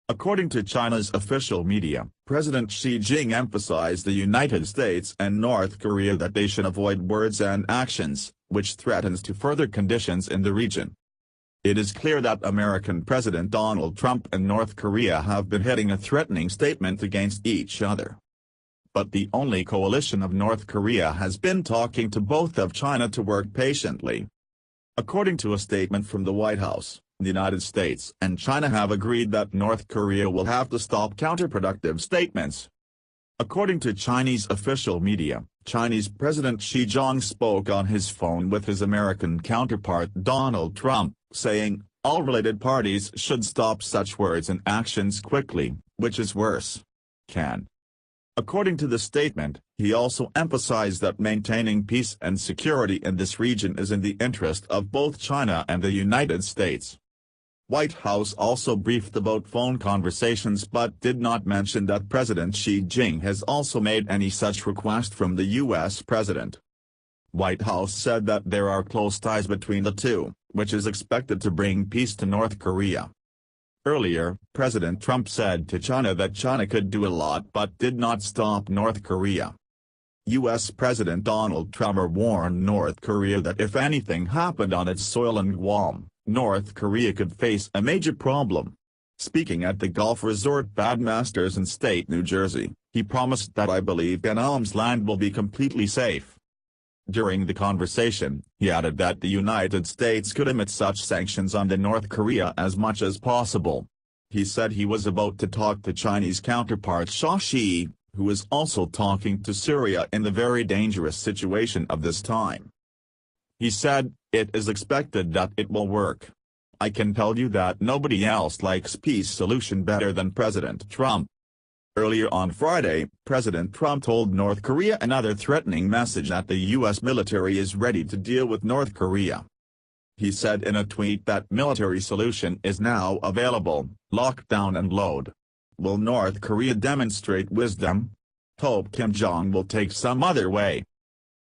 According to China's official media, President Shi Jing emphasized the United States and North Korea that they should avoid words and actions, which threatens to further conditions in the region. It is clear that American President Donald Trump and North Korea have been hitting a threatening statement against each other. But the only coalition of North Korea has been talking to both of China to work patiently. According to a statement from the White House, the United States and China have agreed that North Korea will have to stop counterproductive statements. According to Chinese official media, Chinese President Shi Jiang spoke on his phone with his American counterpart Donald Trump, saying, "All related parties should stop such words and actions quickly, which is worse. Can." According to the statement, he also emphasized that maintaining peace and security in this region is in the interest of both China and the United States. White House also briefed about phone conversations but did not mention that President Xi Jing has also made any such request from the U.S. president. White House said that there are close ties between the two, which is expected to bring peace to North Korea. Earlier, President Trump said to China that China could do a lot but did not stop North Korea. U.S. President Donald Trummer warned North Korea that if anything happened on its soil in Guam, North Korea could face a major problem. Speaking at the Golf Resort Badmasters in state New Jersey, he promised that "I believe Guam's land will be completely safe." During the conversation, he added that the United States could emit such sanctions on the North Korea as much as possible. He said he was about to talk to Chinese counterpart Sha Shi, who is also talking to Syria in the very dangerous situation of this time. He said, "It is expected that it will work. I can tell you that nobody else likes peace solution better than President Trump." Earlier on Friday, President Trump told North Korea another threatening message that the U.S. military is ready to deal with North Korea. He said in a tweet that military solution is now available, lock down and load. Will North Korea demonstrate wisdom? Hope Kim Jong will take some other way.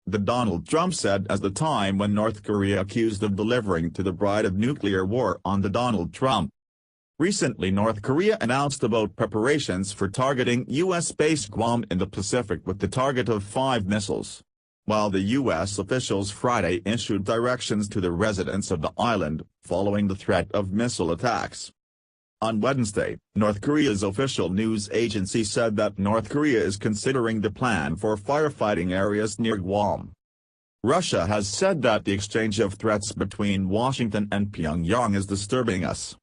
The Donald Trump said at the time when North Korea accused of delivering to the bride of nuclear war on the Donald Trump. Recently North Korea announced about preparations for targeting U.S.-based Guam in the Pacific with the target of 5 missiles. While the U.S. officials Friday issued directions to the residents of the island, following the threat of missile attacks. On Wednesday, North Korea's official news agency said that North Korea is considering the plan for firefighting areas near Guam. Russia has said that the exchange of threats between Washington and Pyongyang is disturbing us.